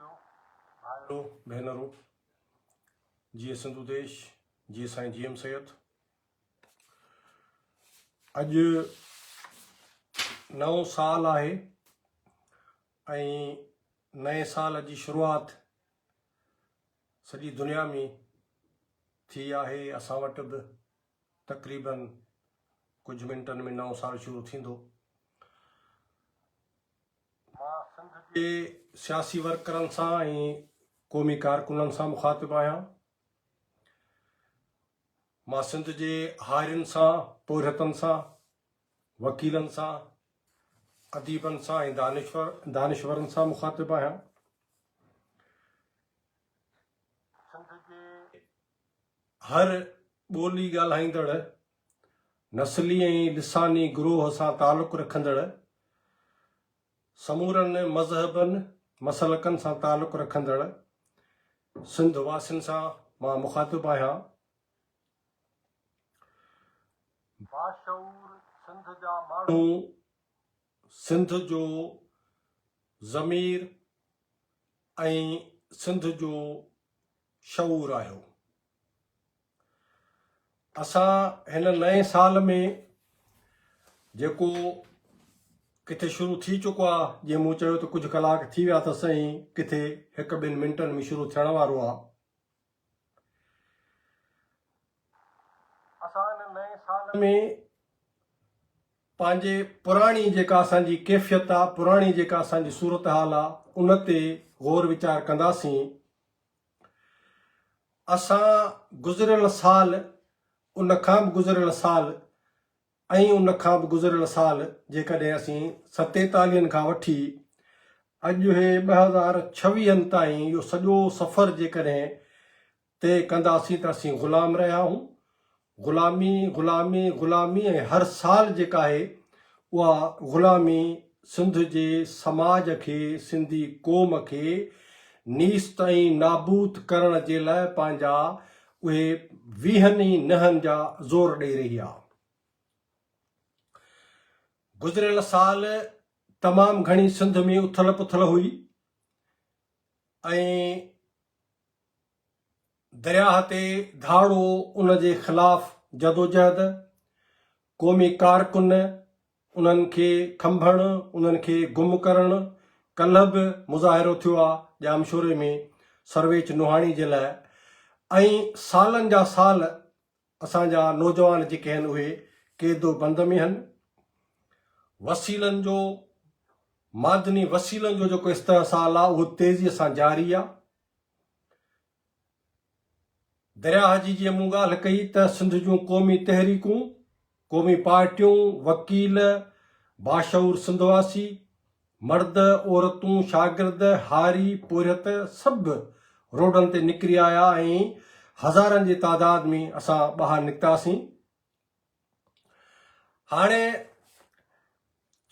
भाइरो भेनरो, जी सिंधु देश, जी साईं GM सैयद। अॼु नओं साल आहे ऐं नए साल जी शुरूआत सॼी दुनिया में थी आहे। असां वटि बि तक़रीबन कुझु मिंटनि में नओं साल शुरू थींदो। मां सिंध जे सियासी वर्करनि सां ऐं क़ौमी कारकुननि सां मुखातिबु आहियां। मां सिंध जे हारियुनि सां, पोरहतनि सां, वकीलनि सां, अदीबनि सां ऐं दानिश्वरनि सां मुखातिबु आहियां। सिंध जे हर ॿोली ॻाल्हाईंदड़ नस्ली ऐं लिसानी गिरोह सां तालुक़ु रखंदड़, समूरनि मज़हबनि मसलकनि सां तालुक़ु रखंदड़ सिंध वासियुनि सां मां मुखातिबु आहियां। बाशऊर सिंध जा माण्हू सिंध जो ज़मीर ऐं सिंध जो शऊर आहियो। असां हिन नए साल में जेको किथे शुरू थी चुको आहे, जीअं मूं चयो त कुझु कलाक थी विया त सही, किथे हिकु ॿिनि मिंटनि में शुरू थियण वारो आहे। असां हिन नए साल में पंहिंजे पुराणी जेका असांजी कैफ़ियत आहे, पुराणी जेका असांजी सूरत हाल आहे, उन ते गौर वीचार कंदासीं। असां गुज़िरियल साल, उन खां बि गुज़िरियल साल ऐं उन खां बि गुज़िरियल साल, जेकॾहिं असीं 47 खां वठी अॼु हे 2026 ताईं इहो सॼो सफ़र जेकॾहिं तय कंदासीं त असीं ग़ुलाम रहिया आहियूं। ग़ुलामी ग़ुलामी ग़ुलामी ऐं हर साल जेका आहे उहा ग़ुलामी सिंध जे समाज खे, सिंधी क़ौम खे नीस्त ऐं नाबूद करण जे लाइ पंहिंजा उहे 20 नहनि जा ज़ोर ॾेई रही आहे। गुज़िरियल साल तमामु घणी सिंध में उथल पुथल हुई ऐं दरियाह ते धाड़ो, उन जे ख़िलाफ़ जदोजहद, क़ौमी कारकुन उन्हनि खे खंभणु, उन्हनि खे गुम करणु। कल्ह बि मुज़ाहिरो थियो आहे जामशोरे में सर्वेच नुहाणी जे लाइ। ऐं सालनि जा साल असांजा नौजवान जेके आहिनि उहे क़ैदो बंद में आहिनि। वसीलनि जो, मादनी वसीलनि जो जेको इस्तेहसाल आहे उहो तेज़ीअ सां जारी आहे। दरियाह जी जीअं मूं ॻाल्हि कई त सिंध जूं क़ौमी तहरीकूं, क़ौमी पार्टियूं, वकील, बाशऊर सिंधवासी, मर्द, औरतूं, शागिर्द, हारी, पोरियत सभु रोडनि ते निकिरी आया ऐं हज़ारनि जी तादाद में असां ॿाहिरि निकितासीं। हाणे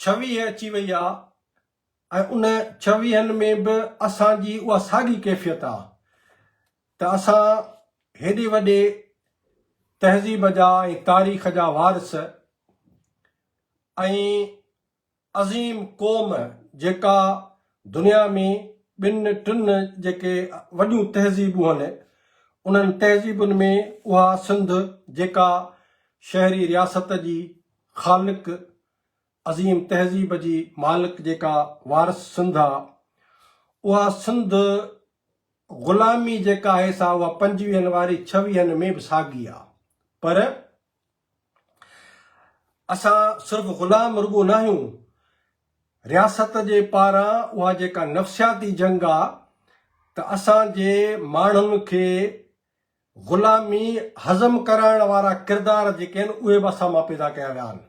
26 अची वई आहे ऐं उन 26 में बि असांजी उहा साॻी कैफ़ियत आहे त असां हेॾे वॾे तहज़ीब जा ऐं तारीख़ जा वारिस ऐं अज़ीम क़ौम जेका दुनिया में 2-3 जेके वॾियूं तहज़ीबूं आहिनि, उन्हनि तहज़ीबुनि में उहा सिंध जेका शहरी रियासत जी ख़ालिक, अज़ीम तहज़ीब जी मालिक जेका वारिस सिंध आहे, उहा सिंध ग़ुलामी जेका आहे सा उहा 25 वारी 26 में बि साॻी आहे। पर असां सिर्फ़ु ग़ुलाम रुॻो न आहियूं, रियासत जे पारां उहा जेका नफ़्सियाती जंग आहे त असांजे माण्हुनि खे ग़ुलामी हज़म कराइण वारा किरदार जेके आहिनि उहे बि असां मां पैदा कया विया आहिनि।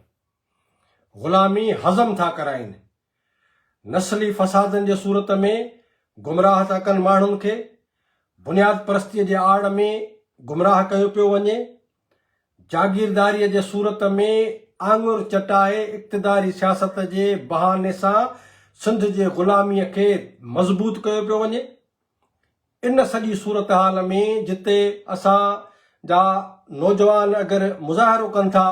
ग़ुलामी हज़म था कराइनि, नस्ली फ़सादनि जे सूरत में गुमराह था कनि माण्हुनि खे, बुनियाद परस्तीअ जे आड़ में गुमराह कयो पियो वञे, जागीरदारीअ जे सूरत में आङुर चटाए इक़्तिदारी सियासत जे बहाने सां सिंध जे ग़ुलामीअ खे मज़बूत कयो पियो वञे। इन सॼी सूरत हाल में जिते असांजा नौजवान अगरि मुज़ाहिरो कनि था,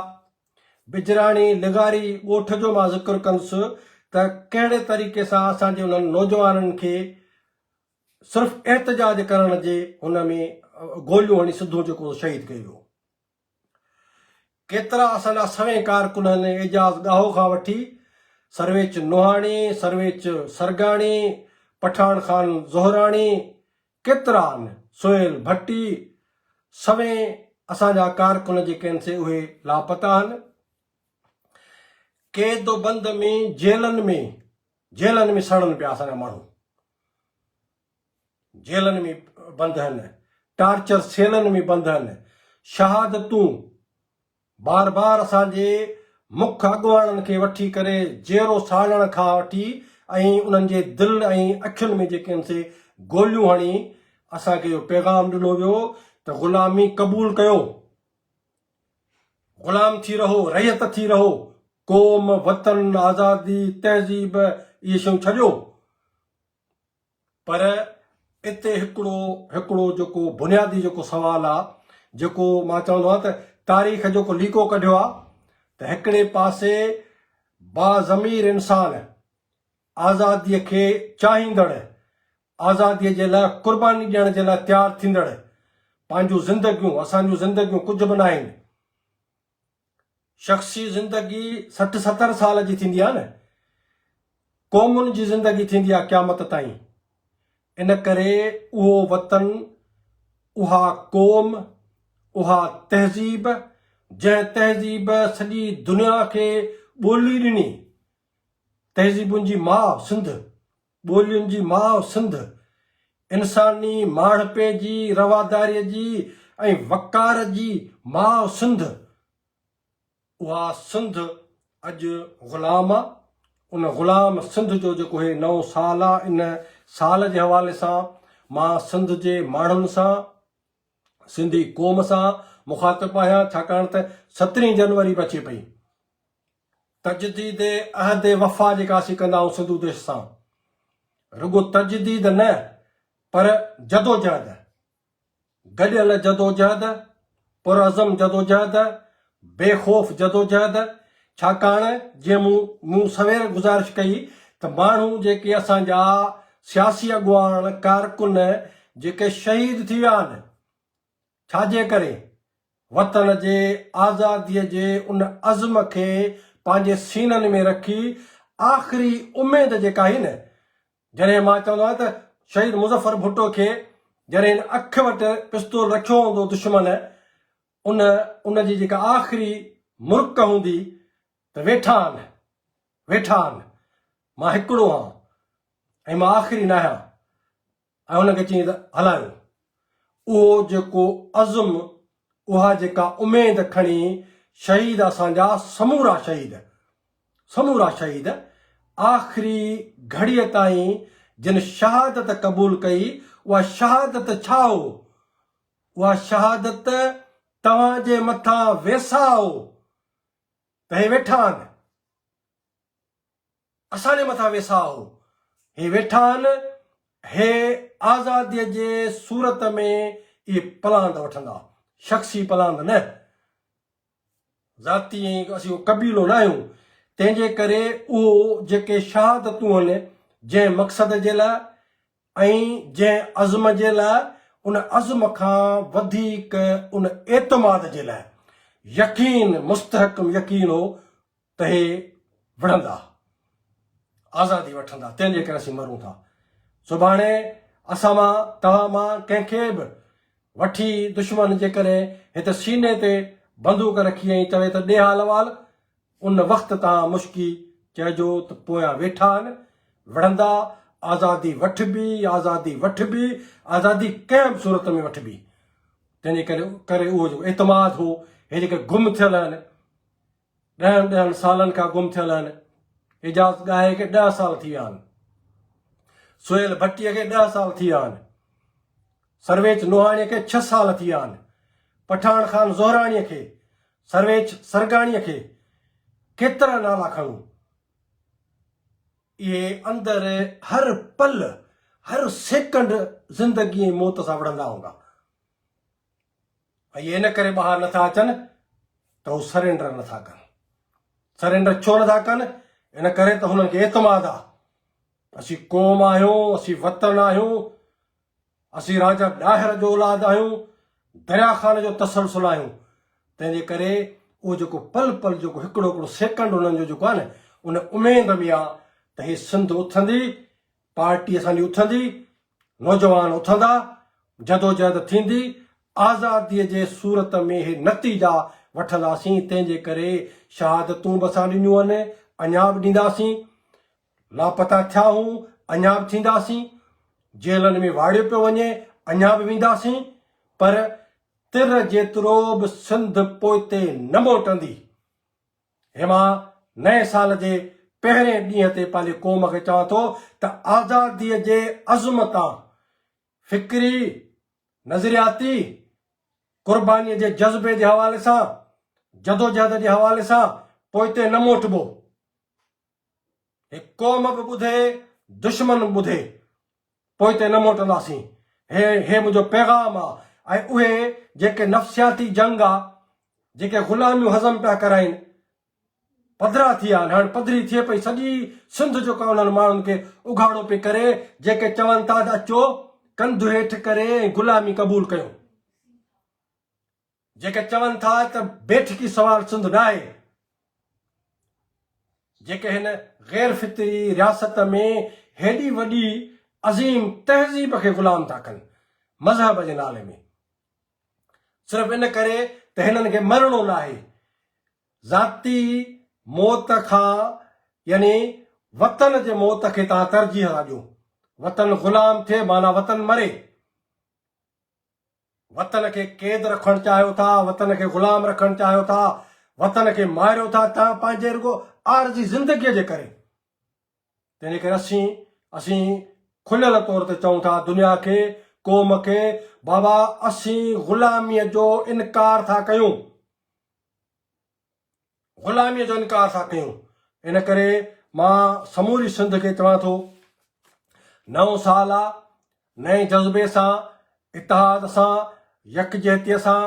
बिजराणी लिगारी ॻोठ जो मां ज़िक्र कंदुसि त कहिड़े तरीक़े सां असांजे उन्हनि नौजवाननि खे सिर्फ़ु एहतजाज करण जे हुन में गोलियूं हणी सिधो जेको शहीद कयो वियो। केतिरा असांजा सवें कारकुन आहिनि, एजाज़ ॻाहो खां वठी सर्वेच नोहाणी, सर्वेच सरगाणी, पठान खान ज़ोहराणी, केतिरा आहिनि, सोहेल भट्टी, सवें असांजा कारकुन जेके आहिनि से उहे लापता आहिनि। क़ैद बंद में जेलनि में सड़नि पिया असांजा माण्हू, जेलनि में बंदि आहिनि, टार्चर सेलनि में बंदि आहिनि। शहादतूं बार बार असांजे मुख्य अॻुवाणनि खे वठी करे जेरो साड़ण खां वठी ऐं उन्हनि जे दिलि ऐं अखियुनि में जेके आहिनि से गोलियूं हणी असांखे इहो पैगाम ॾिनो वियो त ग़ुलामी क़बूल कयो, ग़ुलाम थी रहो, रहियत थी रहो, क़ौम, वतन, आज़ादी, तहज़ीब इहे शयूं छॾियो। पर इते हिकिड़ो जेको बुनियादी जेको सवालु आहे, जेको मां चवंदो आहियां त तारीख़ जेको लीको कढियो आहे त हिकिड़े पासे बाज़मीर इंसान आज़ादीअ खे चाहींदड़, आज़ादीअ जे लाइ क़ुर्बानी ॾियण जे लाइ तयारु थींदड़, पंहिंजूं ज़िंदगियूं, असांजूं ज़िंदगियूं कुझु बि न आहिनि। शख़्सी ज़िंदगी 60-70 साल जी थींदी आहे न, क़ौमुनि जी ज़िंदगी थींदी आहे क़यामत ताईं। इन करे उहो वतन, उहा क़ौम, उहा तहज़ीब, जंहिं तहज़ीब सॼी दुनिया खे ॿोली ॾिनी, तहज़ीबुनि जी माउ सिंध, ॿोलियुनि जी माउ सिंध, इंसानी माणपे जी, रवादारीअ जी ऐं वकार जी माउ सिंध, उहा सिंध अॼु ग़ुलाम आहे। उन ग़ुलाम सिंध जो जेको हे नओं साल आहे, इन साल जे हवाले सां मां सिंध जे माण्हुनि सां, सिंधी क़ौम सां मुखातिबु आहियां, छाकाणि त 17 जनवरी बि अचे पई। तजदीद अहद वफ़ा जेका असीं कंदा आहियूं सिंधु देश सां, रुगो तजदीद न पर जदोजहद, गॾियल जदोजहद, पुरअज़म जदोजहद, बेखौफ़ जदोजहद। छाकाणि जीअं मूं सवेर गुज़ारिश कई त माण्हू जेके असांजा सियासी अॻुवान कारकुन जेके शहीद थी विया आहिनि, छाजे करे? वतन जे आज़ादीअ जे उन अज़म खे पंहिंजे सीननि में रखी आख़िरी उमेद जेका आहे न, जॾहिं मां चवंदो आहियां त शहीद मुज़फ़र भुट्टो खे जॾहिं अखि वटि पिस्तौल रखियो हूंदो दुश्मन, उन जी जेका आख़िरी मुर्क हूंदी त वेठा आहिनि, मां हिकिड़ो आहियां ऐं मां आख़िरी न आहियां, ऐं हुनखे चई त हलायो। उहो जेको अज़म, उहा जेका उमेद खणी शहीद असांजा समूरा शहीद आख़िरी घड़ीअ ताईं जिन शहादत क़बूल कई, उहा शहादत छा हो? उहा शहादत तव्हांजे मथां वेसा हो त हे वेठा आहिनि, असांजे मथां वेसा हो, हे वेठा आहिनि, हे आज़ादीअ जे सूरत में इहे पलांद वठंदा, शख़्सी पलांद न, ज़ाती ऐं असीं कबीलो न आहियूं। तंहिंजे करे उहो जेके शहादतूं आहिनि, जंहिं मक़सद जे लाइ ऐं जंहिं अज़म जे लाइ, उन अज़म खां वधीक उन एतमाद जे लाइ यकीन, मुस्तहकम यकीन हो त हे विढ़ंदा, आज़ादी वठंदा। तंहिंजे करे असीं मरूं था। सुभाणे असां मां, तव्हां मां कंहिंखे बि वठी दुश्मन जे करे हिते सीने ते बंदूक रखी ऐं चवे त ॾे हाल वाल, उन वक़्तु तव्हां मुश्की चइजो त पोयां वेठा आहिनि, विढ़ंदा। आज़ादी वठबी, आज़ादी वठबी, आज़ादी कंहिं बि सूरत में वठबी। तंहिंजे करे उहो जेको एतमाद हो, हे जेके गुम थियल आहिनि, 10 सालनि खां गुम थियल आहिनि। एजाज़ ॻाहे खे 10 साल थी विया आहिनि, सोहेल भट्टीअ खे 10 साल थी विया आहिनि, सर्वेच नोहाणीअ खे 6 साल थी विया आहिनि, पठान खान ज़ोहराणीअ खे, सर्वेच सरगाणीअ खे, केतिरा नाला खणूं। इहे अंदरि हर पल, हर सेकंड ज़िंदगी ऐं मौत सां विढ़ंदा हूंदा। ऐं इन करे ॿाहिरि नथा अचनि त हू सरेंडर नथा कनि। सरेंडर छो नथा कनि? इन करे त हुननि खे एतमाद आहे, असीं क़ौम आहियूं, असीं वतन आहियूं, असीं राजा ॾाहिर जो औलाद आहियूं, दरिया ख़ान जो तसलसल आहियूं। तंहिंजे करे उहो जेको पल पल जेको हिकिड़ो हिकिड़ो सेकंड उन्हनि जो जेको आहे न, उन उमेद में आहे त हीअ सिंध उथंदी, पार्टी असांजी उथंदी, नौजवान उथंदा, जदोजहद थींदी, आज़ादीअ जे सूरत में हे नतीजा वठंदासीं। तंहिंजे करे शहादतूं बि असां ॾिनियूं आहिनि, अञा बि ॾींदासीं, लापता थिया हूं अञा बि थींदासीं, जेलनि में वाड़ियो पियो वञे अञा बि वेंदासीं, पर तिर जेतिरो बि सिंध पोइते न मोटंदी। हे मां नए साल जे पहिरें ॾींहं ते पंहिंजे क़ौम खे चवां थो त आज़ादीअ जे अज़म तां फ़िक्री, नज़रियाती, क़ुर्बानीअ जे जज़्बे जे हवाले सां, जदोजहद जे हवाले सां पोइते न मोटबो। हे क़ौम बि ॿुधे, दुश्मन बि ॿुधे, पोइते न मोटंदासीं। हे मुंहिंजो पैगाम आहे। ऐं उहे जेके नफ़्सियाती जंग आहे, जेके ग़ुलामियूं हज़म पिया कराइनि, पधरा थी विया आहिनि, हाणे पधरी थिए पई सॼी सिंध जेका उन्हनि माण्हुनि खे उघाड़ो पई करे, जेके चवनि था त अचो कंधु हेठि करे ग़ुलामी क़बूल कयूं, जेके चवनि था त बेठकी सवाल सिंध न आहे, जेके हिन गैर फितरी रियासत में हेॾी वॾी अज़ीम तहज़ीब खे ग़ुलाम था कनि मज़हब जे नाले में, सिर्फ़ु इन करे त हिननि खे मरणो न आहे। ज़ाती मौत खां यानी वतन जे मौत खे तव्हां तरजीह था ॾियो। वतन ग़ुलाम थिए माना वतन मरे। वतन खे क़ैद रखणु चाहियो था, वतन खे ग़ुलाम रखणु चाहियो था, वतन खे मारियो था तव्हां पंहिंजे रुगो आरज़ी ज़िंदगीअ जे करे। तंहिंजे करे असीं खुलियल तौर ते चऊं था दुनिया खे, क़ौम खे, बाबा असीं ग़ुलामीअ जो इनकार था कयूं, ग़ुलामीअ जो इनकार था कयूं। इन करे मां समूरी सिंध खे चवां थो, नओं साल आहे, नए जज़्बे सां, इतिहाद सां, यकजहतीअ सां,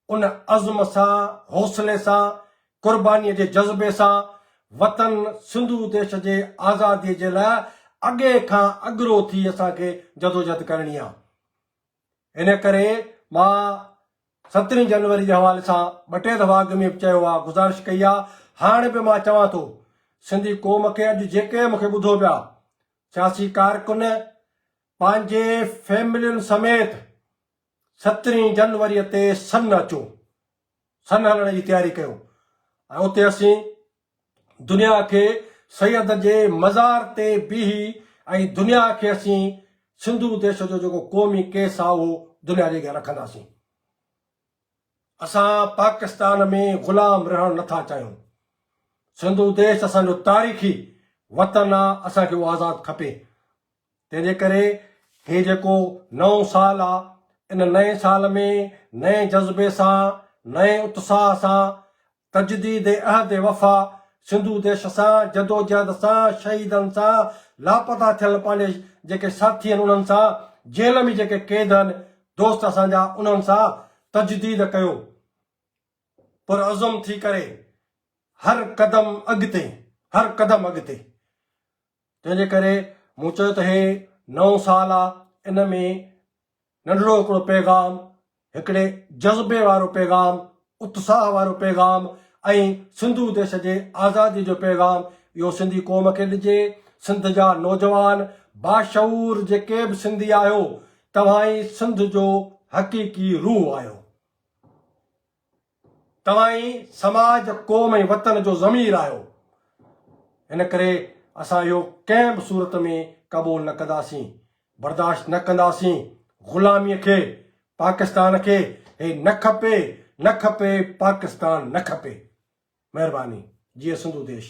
उन अज़्म सां, हौसले सां, क़ुर्बानीअ जे जज़्बे सां वतन सिंधु देश जे आज़ादीअ जे लाइ अॻे खां अॻिरो थी असांखे जदोजहद करणी आहे। इन करे मां 17 जनवरी जे हवाले सां 2 दफ़ा अॻु में बि चयो आहे, गुज़ारिश कई आहे, हाणे बि मां चवां थो सिंधी क़ौम खे, अॼु जेके मूंखे ॿुधो पिया सियासी कारकुन पंहिंजे फैमिलियुनि समेत 17 जनवरीअ ते सन अचो, सन हलण जी तयारी कयो। ऐं उते असीं दुनिया खे सैयद जे मज़ार ते बीही ऐं दुनिया खे असीं सिंधु देश जो जेको क़ौमी केस आहे उहो दुनिया जे अॻियां रखंदासीं। असां पाकिस्तान में ग़ुलाम रहणु नथा चाहियूं। सिंधु देश असांजो तारीख़ी वतन आहे, असांखे उहो आज़ादु खपे। तंहिंजे करे हे जेको नओं साल आहे, इन नए साल में नए जज़्बे सां, नए उत्साह सां, तजदीद अहद वफ़ा सिंधु देश सां, जदोजहद सां, शहीदनि सां, लापता थियल पंहिंजे जेके साथी आहिनि उन्हनि सां, जेल में जेके क़ैद आहिनि दोस्त असांजा, उन्हनि सां तजदीद कयो, पुरअज़म थी करे हर क़दम अॻिते, हर क़दम अॻिते। तंहिंजे करे मूं चयो त हे नओं साल आहे, इन में नंढड़ो हिकिड़ो पैगाम, हिकिड़े जज़्बे वारो पैगाम, उत्साह वारो पैगाम ऐं सिंधु देश जे आज़ादी जो पैगाम इहो सिंधी क़ौम खे ॾिजे। सिंध जा नौजवान बाशऊर जेके बि सिंधी आहियो, तव्हां ई सिंध जो हक़ीक़ी रूह आहियो, तव्हां ई समाज, क़ौम ऐं वतन जो ज़मीर आहियो। इन करे असां इहो कंहिं बि सूरत में क़बूल न कंदासीं, बर्दाश्त न कंदासीं। ग़ुलामीअ खे, पाकिस्तान खे हे न खपे, न खपे, पाकिस्तान न खपे। महिरबानी। जीअं सिंधु देश।